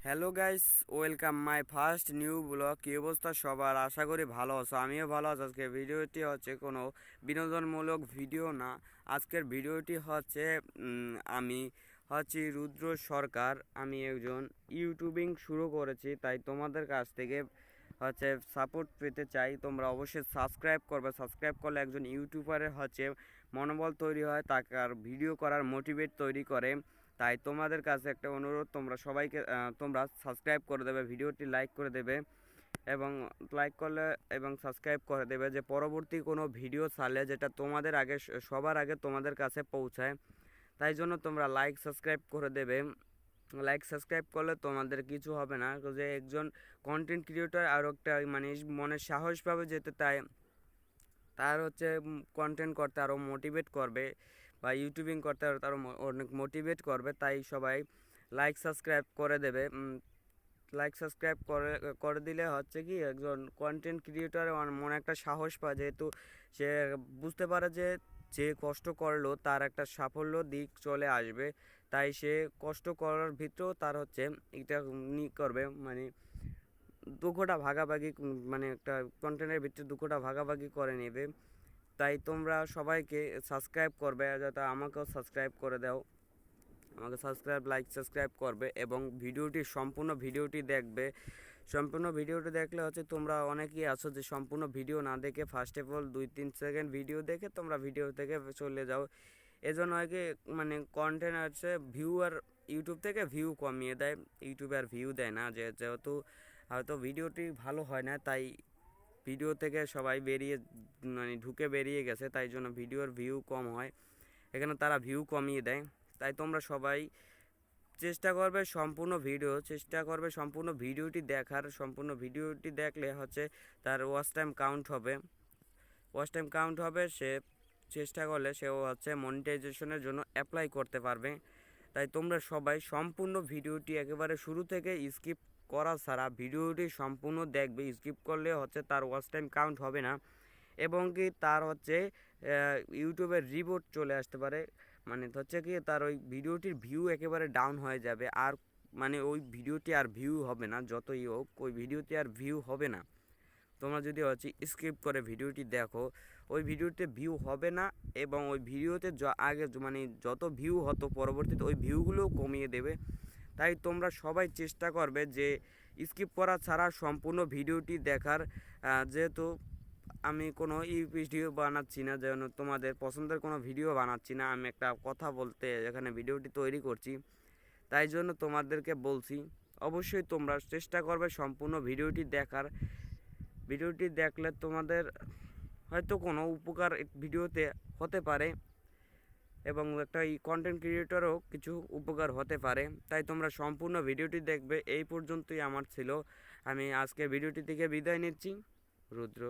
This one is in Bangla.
Hello guys, welcome my first new blog. কী অবস্থা সবার? আশা করি ভালো আছো, আমিও ভালো আছি। আজকের ভিডিওটি হচ্ছে কোনো বিনোদনমূলক ভিডিও না। আজকের ভিডিওটি হচ্ছে আমি হচ্ছি রুদ্র সরকার। আমি একজন ইউটিউবিং শুরু করেছি, তাই তোমাদের কাছ থেকে হচ্ছে সাপোর্ট পেতে চাই। তোমরা অবশ্যই সাবস্ক্রাইব করবে। সাবস্ক্রাইব করলে একজন ইউটিউবারের হচ্ছে মনোবল তৈরি হয়, তাকে আর ভিডিও করার মোটিভেট তৈরি করে। তাই তোমাদের কাছে একটা অনুরোধ, তোমরা সবাইকে তোমরা সাবস্ক্রাইব করে দেবে, ভিডিওটি লাইক করে দেবে এবং লাইক করলে এবং সাবস্ক্রাইব করে দেবে যে পরবর্তী কোনো ভিডিও ছাড়লে যেটা তোমাদের আগে সবার আগে তোমাদের কাছে পৌঁছায়। তাই জন্য তোমরা লাইক সাবস্ক্রাইব করে দেবে। লাইক সাবস্ক্রাইব করলে তোমাদের কিছু হবে না, যে একজন কন্টেন্ট ক্রিয়েটর আর একটা মানে মনে সাহস পাবে যেতে, তাই তার হচ্ছে কন্টেন্ট করতে আরও মোটিভেট করবে বা ইউটিউবিং করতে আরও অনেক মোটিভেট করবে। তাই সবাই লাইক সাবস্ক্রাইব করে দেবে। লাইক সাবস্ক্রাইব করে করে দিলে হচ্ছে কি একজন কন্টেন্ট ক্রিয়েটর মনে একটা সাহস পায়, যেহেতু সে বুঝতে পারে যে যে কষ্ট করলো তার একটা সাফল্য দিক চলে আসবে। তাই সে কষ্ট করার ভিতরেও তার হচ্ছে এটা করবে, মানে দুঃখটা ভাগাভাগি, মানে একটা কন্টেন্টের ভিতরে দুঃখটা ভাগাভাগি করে নেবে। তাই তোমরা সবাইকে সাবস্ক্রাইব করবে, যাতে আমাকেও সাবস্ক্রাইব করে দাও। আমাকে লাইক সাবস্ক্রাইব করবে এবং ভিডিওটি সম্পূর্ণ ভিডিওটি দেখবে। সম্পূর্ণ ভিডিওটি দেখলে হচ্ছে তোমরা অনেকেই আছো যে সম্পূর্ণ ভিডিও না দেখে first of all 2-3 second video দেখে তোমরা ভিডিও থেকে চলে যাও। এজন্য হয় কি, মানে কন্টেন্ট আছে ভিউ, আর ইউটিউব থেকে ভিউ কমিয়ে দেয়, ইউটিউবে আর ভিউ দেয় না। যেহেতু হয়তো ভিডিওটি ভালো হয় না, তাই ভিডিও থেকে সবাই বেরিয়ে মানে ঢুকে বেরিয়ে গেছে, তাই জন্য ভিডিওর ভিউ কম হয়, এখানে তারা ভিউ কমিয়ে দেয়। তাই তোমরা সবাই চেষ্টা করবে সম্পূর্ণ ভিডিওটি দেখার। সম্পূর্ণ ভিডিওটি দেখলে হচ্ছে তার ওয়াচ টাইম কাউন্ট হবে। সে চেষ্টা করলে সেও হচ্ছে মনিটাইজেশনের জন্য অ্যাপ্লাই করতে পারবে। তাই তোমরা সবাই সম্পূর্ণ ভিডিওটি একেবারে শুরু থেকে স্কিপ করা ছাড়া ভিডিওটি সম্পূর্ণ দেখবে। স্কিপ করলে হচ্ছে তার ওয়াচ টাইম কাউন্ট হবে না এবং কি তার হচ্ছে ইউটিউবের রিপোর্ট চলে আসতে পারে। মানে হচ্ছে কি তার ওই ভিডিওটির ভিউ একেবারে ডাউন হয়ে যাবে, আর মানে ওই ভিডিওটি আর ভিউ হবে না, যতই হোক ওই ভিডিওটি আর ভিউ হবে না। তোমরা যদি হচ্ছে স্কিপ করে ভিডিওটি দেখো, ওই ভিডিওতে ভিউ হবে না এবং ওই ভিডিওতে আগে মানে যত ভিউ হতো পরবর্তীতে ওই ভিউগুলোও কমিয়ে দেবে। তাই তোমরা সবাই চেষ্টা করবে যে স্কিপ করা ছাড়া সম্পূর্ণ ভিডিওটি দেখার। যেহেতু আমি কোনো ভিডিও বানাচ্ছি না, যেন তোমাদের পছন্দের কোনো ভিডিও বানাচ্ছি না, আমি একটা কথা বলতে এখানে ভিডিওটি তৈরি করছি, তাই জন্য তোমাদেরকে বলছি অবশ্যই তোমরা চেষ্টা করবে সম্পূর্ণ ভিডিওটি দেখার। ভিডিওটি দেখলে তোমাদের হয়তো কোনো উপকার ভিডিওতে হতে পারে এবং একটা কন্টেন্ট ক্রিয়েটরও কিছু উপকার হতে পারে। তাই তোমরা সম্পূর্ণ ভিডিওটি দেখবে। এই পর্যন্তই আমার ছিল। আমি আজকে ভিডিওটি থেকে বিদায় নিচ্ছি। রুদ্র।